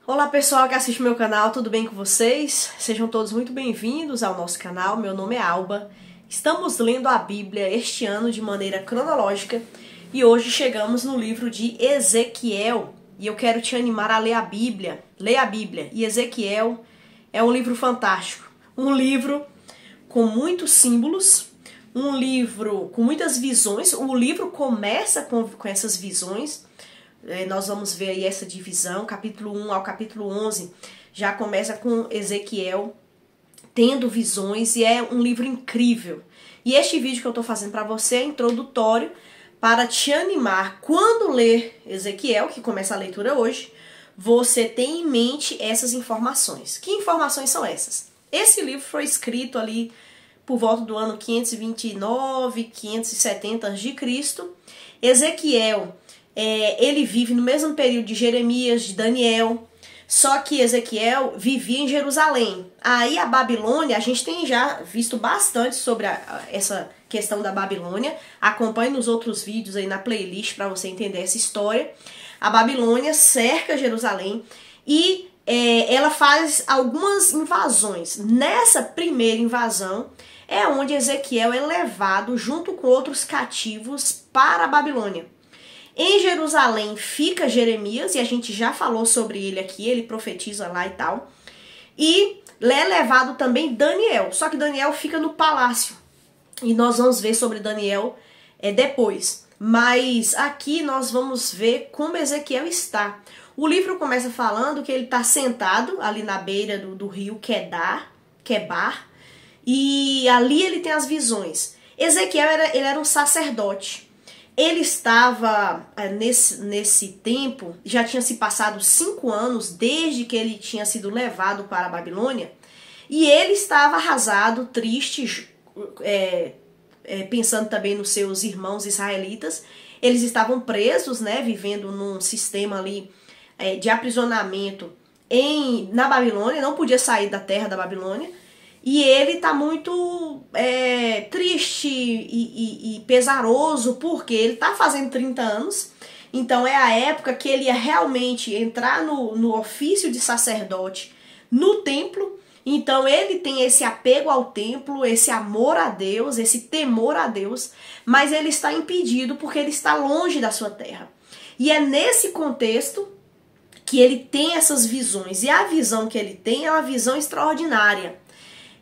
Olá pessoal que assiste meu canal, tudo bem com vocês? Sejam todos muito bem-vindos ao nosso canal, meu nome é Alba. Estamos lendo a Bíblia este ano de maneira cronológica e hoje chegamos no livro de Ezequiel e eu quero te animar a ler a Bíblia. Leia a Bíblia e Ezequiel é um livro fantástico, um livro com muitos símbolos, um livro com muitas visões. O livro começa com essas visões. Nós vamos ver aí essa divisão, capítulo 1 ao capítulo 11, já começa com Ezequiel tendo visões e é um livro incrível. E este vídeo que eu estou fazendo para você é introdutório para te animar. Quando ler Ezequiel, que começa a leitura hoje, você tem em mente essas informações. Que informações são essas? Esse livro foi escrito ali por volta do ano 529, 570 a.C. Ezequiel ele vive no mesmo período de Jeremias, de Daniel, só que Ezequiel vivia em Jerusalém. Aí a Babilônia, a gente tem já visto bastante sobre essa questão da Babilônia. Acompanhe nos outros vídeos aí na playlist para você entender essa história. A Babilônia cerca Jerusalém e ela faz algumas invasões. Nessa primeira invasão é onde Ezequiel é levado junto com outros cativos para a Babilônia. Em Jerusalém fica Jeremias, e a gente já falou sobre ele aqui, ele profetiza lá e tal. E é levado também Daniel, só que Daniel fica no palácio. E nós vamos ver sobre Daniel depois. Mas aqui nós vamos ver como Ezequiel está. O livro começa falando que ele está sentado ali na beira do rio Quebar, e ali ele tem as visões. Ezequiel ele era um sacerdote. Ele estava, nesse tempo, já tinha se passado 5 anos desde que ele tinha sido levado para a Babilônia, e ele estava arrasado, triste, pensando também nos seus irmãos israelitas. Eles estavam presos, né, vivendo num sistema ali de aprisionamento na Babilônia, não podia sair da terra da Babilônia. E ele está muito triste e pesaroso, porque ele está fazendo 30 anos. Então é a época que ele ia realmente entrar no ofício de sacerdote no templo. Então ele tem esse apego ao templo, esse amor a Deus, esse temor a Deus. Mas ele está impedido porque ele está longe da sua terra. E é nesse contexto que ele tem essas visões. E a visão que ele tem é uma visão extraordinária.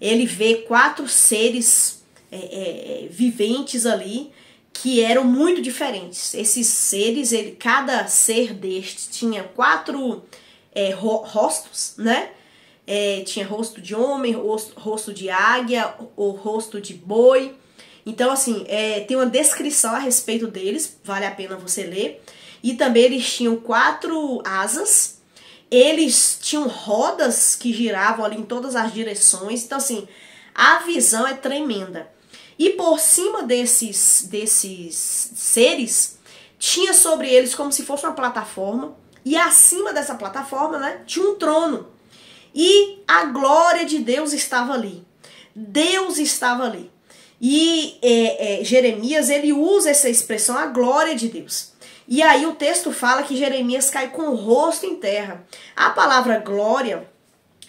Ele vê 4 seres viventes ali que eram muito diferentes. Esses seres, cada ser destes tinha 4 rostos, né? Tinha rosto de homem, rosto de águia, ou rosto de boi. Então, assim, tem uma descrição a respeito deles, vale a pena você ler. E também eles tinham 4 asas. Eles tinham rodas que giravam ali em todas as direções. Então, assim, a visão é tremenda. E por cima desses seres, tinha sobre eles como se fosse uma plataforma. E acima dessa plataforma, né, tinha um trono. E a glória de Deus estava ali. Deus estava ali. E Jeremias, ele usa essa expressão, a glória de Deus. E aí o texto fala que Jeremias cai com o rosto em terra. A palavra glória,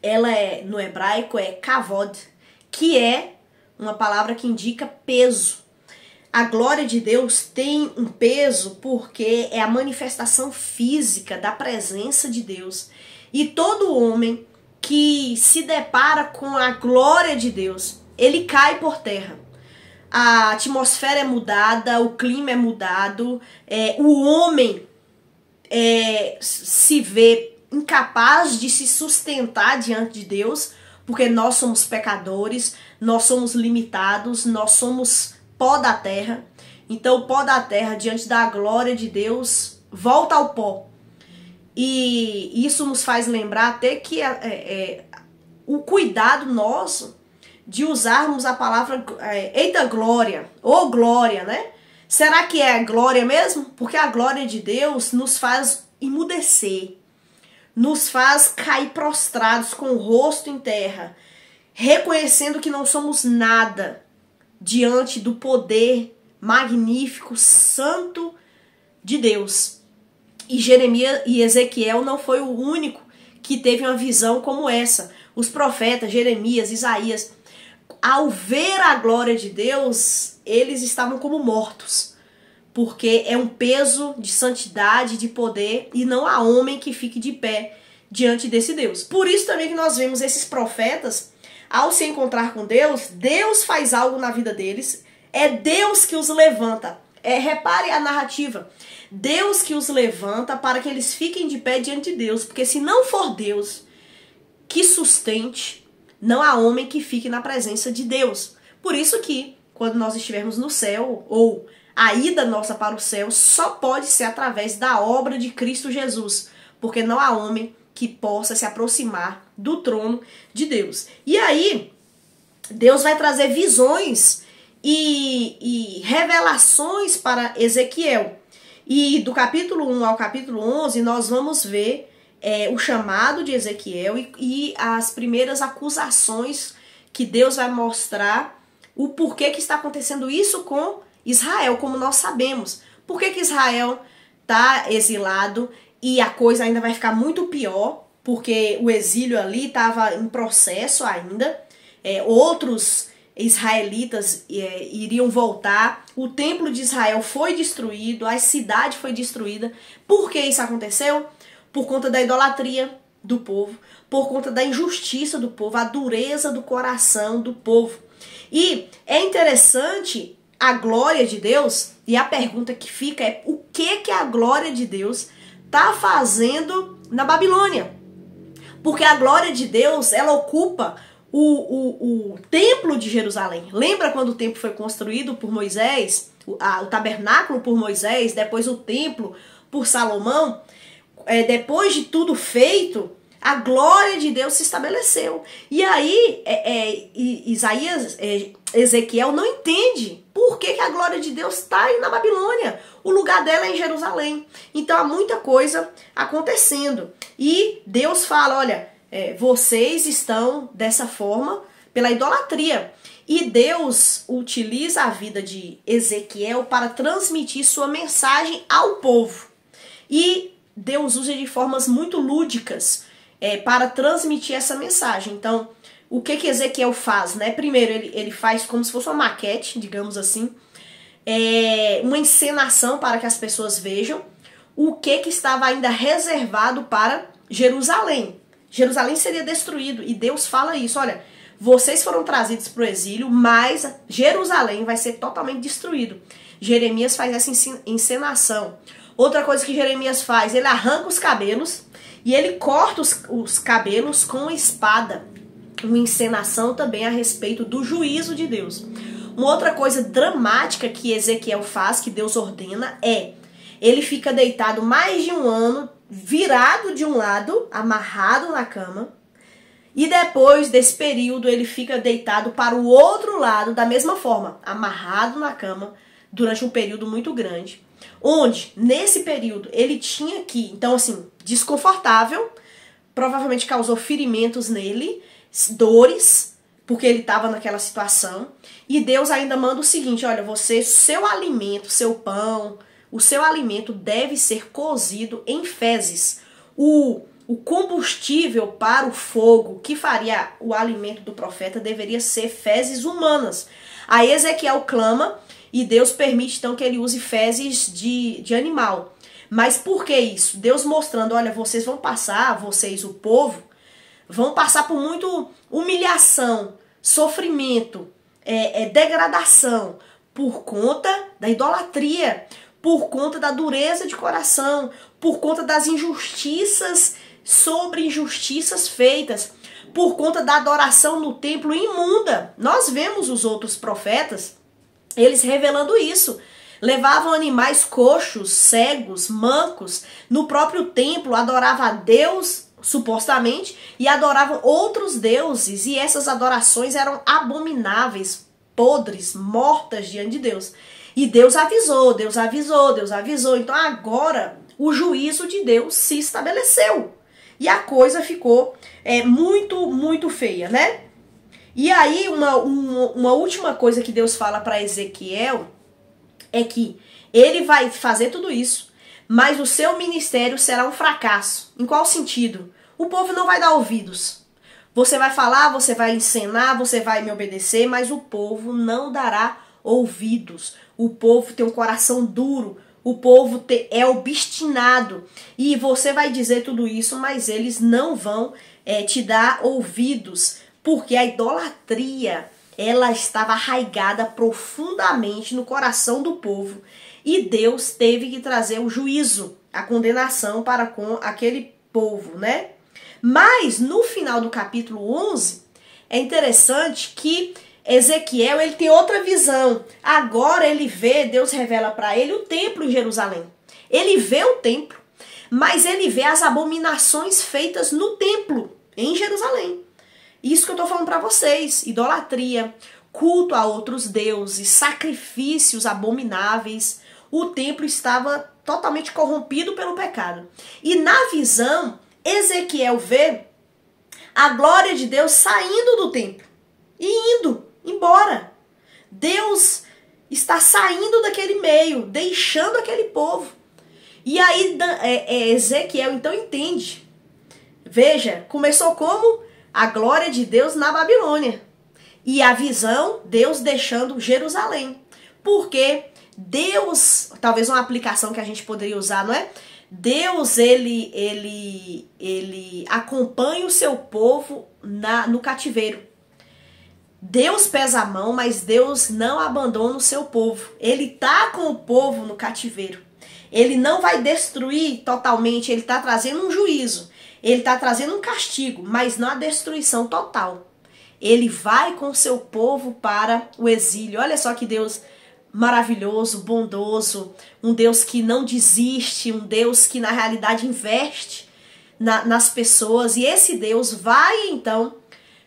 ela no hebraico é kavod, que é uma palavra que indica peso. A glória de Deus tem um peso porque é a manifestação física da presença de Deus. E todo homem que se depara com a glória de Deus, ele cai por terra. A atmosfera é mudada, o clima é mudado, o homem se vê incapaz de se sustentar diante de Deus, porque nós somos pecadores, nós somos limitados, nós somos pó da terra. Então o pó da terra, diante da glória de Deus, volta ao pó. E isso nos faz lembrar até que o cuidado nosso de usarmos a palavra eita glória, ou glória, né? Será que é glória mesmo? Porque a glória de Deus nos faz emudecer, nos faz cair prostrados com o rosto em terra, reconhecendo que não somos nada diante do poder magnífico, santo de Deus. E Jeremias e Ezequiel não foi o único que teve uma visão como essa. Os profetas Jeremias, Isaías, ao ver a glória de Deus, eles estavam como mortos, porque é um peso de santidade, de poder, e não há homem que fique de pé diante desse Deus. Por isso também que nós vemos esses profetas, ao se encontrar com Deus, Deus faz algo na vida deles, é Deus que os levanta. Repare a narrativa, Deus que os levanta para que eles fiquem de pé diante de Deus, porque se não for Deus que sustente, não há homem que fique na presença de Deus. Por isso que, quando nós estivermos no céu, ou a ida nossa para o céu, só pode ser através da obra de Cristo Jesus, porque não há homem que possa se aproximar do trono de Deus. E aí, Deus vai trazer visões e revelações para Ezequiel. E do capítulo 1 ao capítulo 11, nós vamos ver o chamado de Ezequiel e as primeiras acusações que Deus vai mostrar o porquê que está acontecendo isso com Israel, como nós sabemos. Por que Israel está exilado e a coisa ainda vai ficar muito pior, porque o exílio ali estava em processo ainda, outros israelitas iriam voltar, o templo de Israel foi destruído, a cidade foi destruída. Por que isso aconteceu? Por conta da idolatria do povo, por conta da injustiça do povo, a dureza do coração do povo. E é interessante a glória de Deus, e a pergunta que fica é o que a glória de Deus está fazendo na Babilônia? Porque a glória de Deus, ela ocupa o templo de Jerusalém. Lembra quando o templo foi construído por Moisés, o tabernáculo por Moisés, depois o templo por Salomão? Depois de tudo feito, a glória de Deus se estabeleceu. E aí, Ezequiel não entende por que a glória de Deus está aí na Babilônia. O lugar dela é em Jerusalém. Então há muita coisa acontecendo. E Deus fala, olha, vocês estão dessa forma pela idolatria. E Deus utiliza a vida de Ezequiel para transmitir sua mensagem ao povo. E Deus usa de formas muito lúdicas para transmitir essa mensagem. Então, o que Ezequiel faz, né? Primeiro, ele faz como se fosse uma maquete, digamos assim, uma encenação para que as pessoas vejam o que estava ainda reservado para Jerusalém. Jerusalém seria destruído, e Deus fala isso, olha, vocês foram trazidos para o exílio, mas Jerusalém vai ser totalmente destruído. Jeremias faz essa encenação. Outra coisa que Jeremias faz, ele arranca os cabelos e ele corta os cabelos com espada. Uma encenação também a respeito do juízo de Deus. Uma outra coisa dramática que Ezequiel faz, que Deus ordena, ele fica deitado mais de um ano, virado de um lado, amarrado na cama, e depois desse período ele fica deitado para o outro lado, da mesma forma, amarrado na cama, durante um período muito grande. Onde, nesse período, ele tinha que, então assim, desconfortável, provavelmente causou ferimentos nele, dores, porque ele estava naquela situação. E Deus ainda manda o seguinte, olha, seu alimento, seu pão, o seu alimento deve ser cozido em fezes. O combustível para o fogo que faria o alimento do profeta deveria ser fezes humanas. Aí Ezequiel clama e Deus permite então que ele use fezes de animal. Mas por que isso? Deus mostrando, olha, vocês vão passar, vocês, o povo, vão passar por muito humilhação, sofrimento, degradação, por conta da idolatria, por conta da dureza de coração, por conta das injustiças sobre injustiças feitas, por conta da adoração no templo imunda. Nós vemos os outros profetas, eles revelando isso. Levavam animais coxos, cegos, mancos, no próprio templo, adoravam a Deus, supostamente, e adoravam outros deuses, e essas adorações eram abomináveis, podres, mortas diante de Deus. E Deus avisou, Deus avisou, Deus avisou. Então agora o juízo de Deus se estabeleceu. E a coisa ficou muito, muito feia, né? E aí uma última coisa que Deus fala para Ezequiel é que ele vai fazer tudo isso, mas o seu ministério será um fracasso. Em qual sentido? O povo não vai dar ouvidos. Você vai falar, você vai encenar, você vai me obedecer, mas o povo não dará ouvidos. O povo tem um coração duro, o povo é obstinado. E você vai dizer tudo isso, mas eles não vão te dar ouvidos, porque a idolatria, ela estava arraigada profundamente no coração do povo. E Deus teve que trazer o juízo, a condenação para com aquele povo, né? Mas no final do capítulo 11, é interessante que Ezequiel, ele tem outra visão. Agora ele vê, Deus revela para ele o templo em Jerusalém. Ele vê o templo, mas ele vê as abominações feitas no templo em Jerusalém. Isso que eu tô falando para vocês, idolatria, culto a outros deuses, sacrifícios abomináveis. O templo estava totalmente corrompido pelo pecado. E na visão, Ezequiel vê a glória de Deus saindo do templo e indo embora. Deus está saindo daquele meio, deixando aquele povo. E aí Ezequiel então entende. Veja, começou como? A glória de Deus na Babilônia. E a visão, Deus deixando Jerusalém. Porque Deus, talvez uma aplicação que a gente poderia usar, não é? Deus, ele acompanha o seu povo no cativeiro. Deus pesa a mão, mas Deus não abandona o seu povo. Ele tá com o povo no cativeiro. Ele não vai destruir totalmente, ele tá trazendo um juízo. Ele tá trazendo um castigo, mas não a destruição total. Ele vai com o seu povo para o exílio. Olha só que Deus maravilhoso, bondoso, um Deus que não desiste, um Deus que na realidade investe nas pessoas. E esse Deus vai então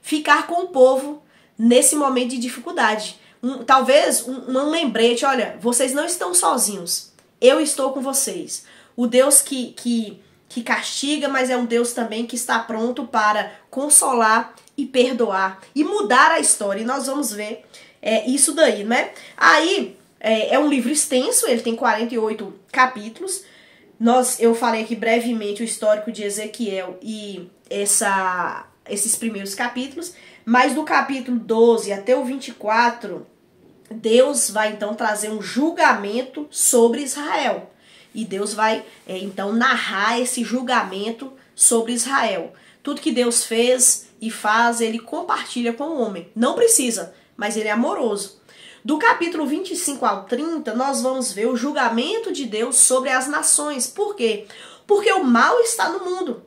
ficar com o povo nesse momento de dificuldade. Talvez um lembrete, olha, vocês não estão sozinhos, eu estou com vocês. O Deus que castiga, mas é um Deus também que está pronto para consolar e perdoar e mudar a história. E nós vamos ver isso daí, né? Aí é um livro extenso, ele tem 48 capítulos. Eu falei aqui brevemente o histórico de Ezequiel e esses primeiros capítulos, mas do capítulo 12 até o 24, Deus vai então trazer um julgamento sobre Israel. E Deus vai então narrar esse julgamento sobre Israel. Tudo que Deus fez e faz, ele compartilha com o homem. Não precisa, mas ele é amoroso. Do capítulo 25 ao 30, nós vamos ver o julgamento de Deus sobre as nações. Por quê? Porque o mal está no mundo.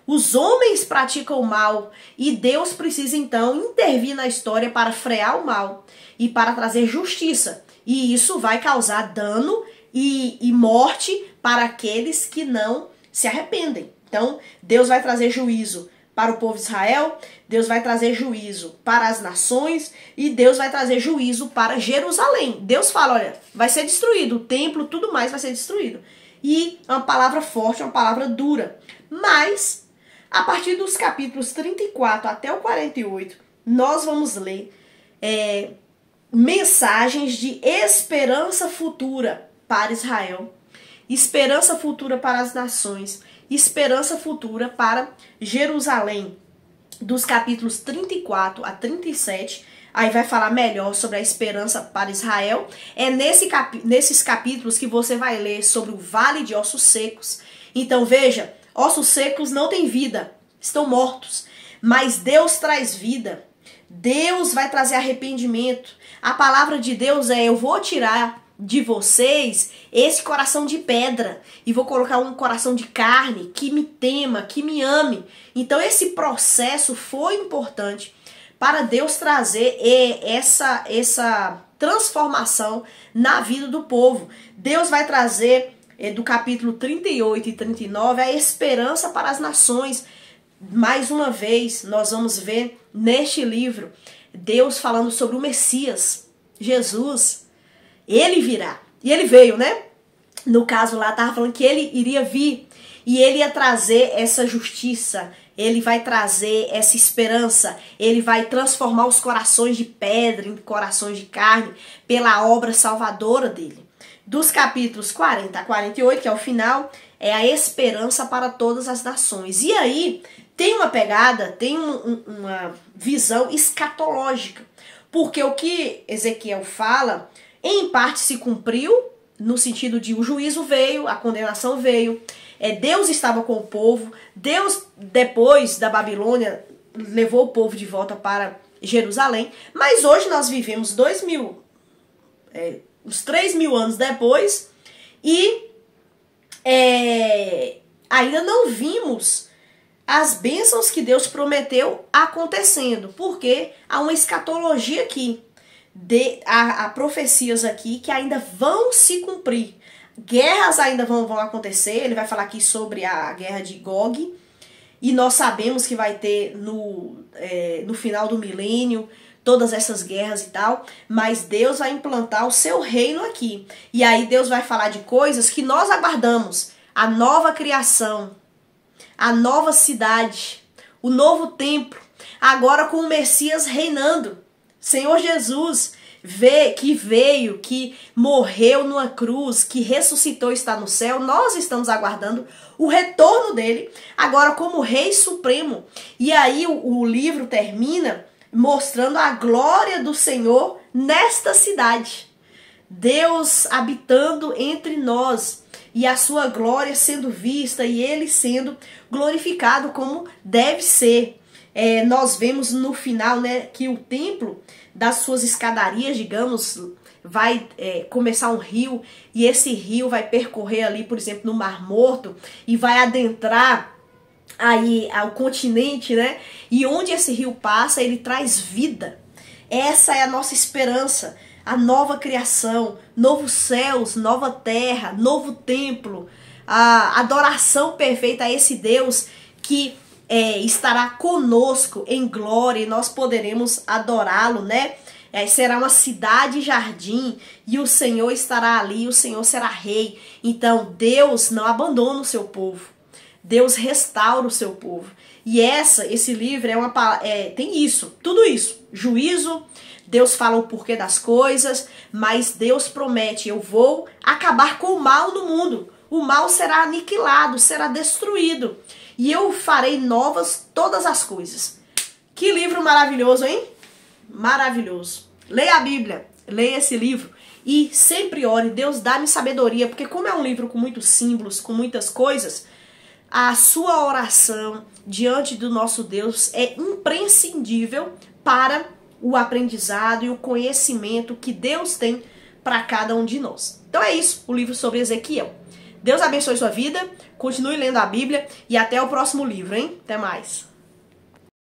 Os homens praticam o mal e Deus precisa então intervir na história para frear o mal e para trazer justiça. E isso vai causar dano e morte para aqueles que não se arrependem. Então, Deus vai trazer juízo para o povo de Israel, Deus vai trazer juízo para as nações e Deus vai trazer juízo para Jerusalém. Deus fala, olha, vai ser destruído, o templo, tudo mais vai ser destruído. E é uma palavra forte, uma palavra dura. Mas, a partir dos capítulos 34 até o 48, nós vamos ler mensagens de esperança futura para Israel, esperança futura para as nações, esperança futura para Jerusalém. Dos capítulos 34 a 37, aí vai falar melhor sobre a esperança para Israel. É nesses capítulos que você vai ler sobre o vale de ossos secos. Então veja, ossos secos não têm vida, estão mortos, mas Deus traz vida. Deus vai trazer arrependimento. A palavra de Deus eu vou tirar de vocês esse coração de pedra e vou colocar um coração de carne que me tema, que me ame. Então esse processo foi importante para Deus trazer essa transformação na vida do povo. Deus vai trazer do capítulo 38 e 39 a esperança para as nações. Mais uma vez nós vamos ver neste livro Deus falando sobre o Messias, Jesus. Ele virá. E ele veio, né? No caso lá, estava falando que ele iria vir. E ele ia trazer essa justiça. Ele vai trazer essa esperança. Ele vai transformar os corações de pedra em corações de carne pela obra salvadora dele. Dos capítulos 40 a 48, que é o final, é a esperança para todas as nações. E aí tem uma pegada, tem uma visão escatológica, porque o que Ezequiel fala, em parte se cumpriu, no sentido de o juízo veio, a condenação veio, Deus estava com o povo, Deus, depois da Babilônia, levou o povo de volta para Jerusalém, mas hoje nós vivemos uns 3.000 anos depois, e ainda não vimos as bênçãos que Deus prometeu acontecendo, porque há uma escatologia aqui, há profecias aqui que ainda vão se cumprir. Guerras ainda vão acontecer, ele vai falar aqui sobre a guerra de Gog, e nós sabemos que vai ter no final do milênio todas essas guerras e tal, mas Deus vai implantar o seu reino aqui. E aí Deus vai falar de coisas que nós aguardamos, a nova criação, a nova cidade, o novo templo, agora com o Messias reinando. Senhor Jesus, que veio, que morreu numa cruz, que ressuscitou e está no céu, nós estamos aguardando o retorno dele, agora como Rei Supremo. E aí o livro termina mostrando a glória do Senhor nesta cidade. Deus habitando entre nós e a sua glória sendo vista e ele sendo glorificado como deve ser. Nós vemos no final, né, que o templo, das suas escadarias, digamos, vai começar um rio, e esse rio vai percorrer ali, por exemplo, no Mar Morto, e vai adentrar aí ao continente, né? E onde esse rio passa, ele traz vida. Essa é a nossa esperança, a nova criação, novos céus, nova terra, novo templo, a adoração perfeita a esse Deus que estará conosco em glória, e nós poderemos adorá-lo, né? Será uma cidade-jardim, e o Senhor estará ali, o Senhor será rei. Então Deus não abandona o seu povo, Deus restaura o seu povo. E esse livro tem isso, tudo isso, juízo, Deus fala o porquê das coisas, mas Deus promete: eu vou acabar com o mal no mundo, o mal será aniquilado, será destruído, e eu farei novas todas as coisas. Que livro maravilhoso, hein? Maravilhoso. Leia a Bíblia, leia esse livro e sempre ore: Deus, dá-me sabedoria, porque como é um livro com muitos símbolos, com muitas coisas, a sua oração diante do nosso Deus é imprescindível para o aprendizado e o conhecimento que Deus tem para cada um de nós. Então é isso, o livro sobre Ezequiel. Deus abençoe sua vida, continue lendo a Bíblia e até o próximo livro, hein? Até mais.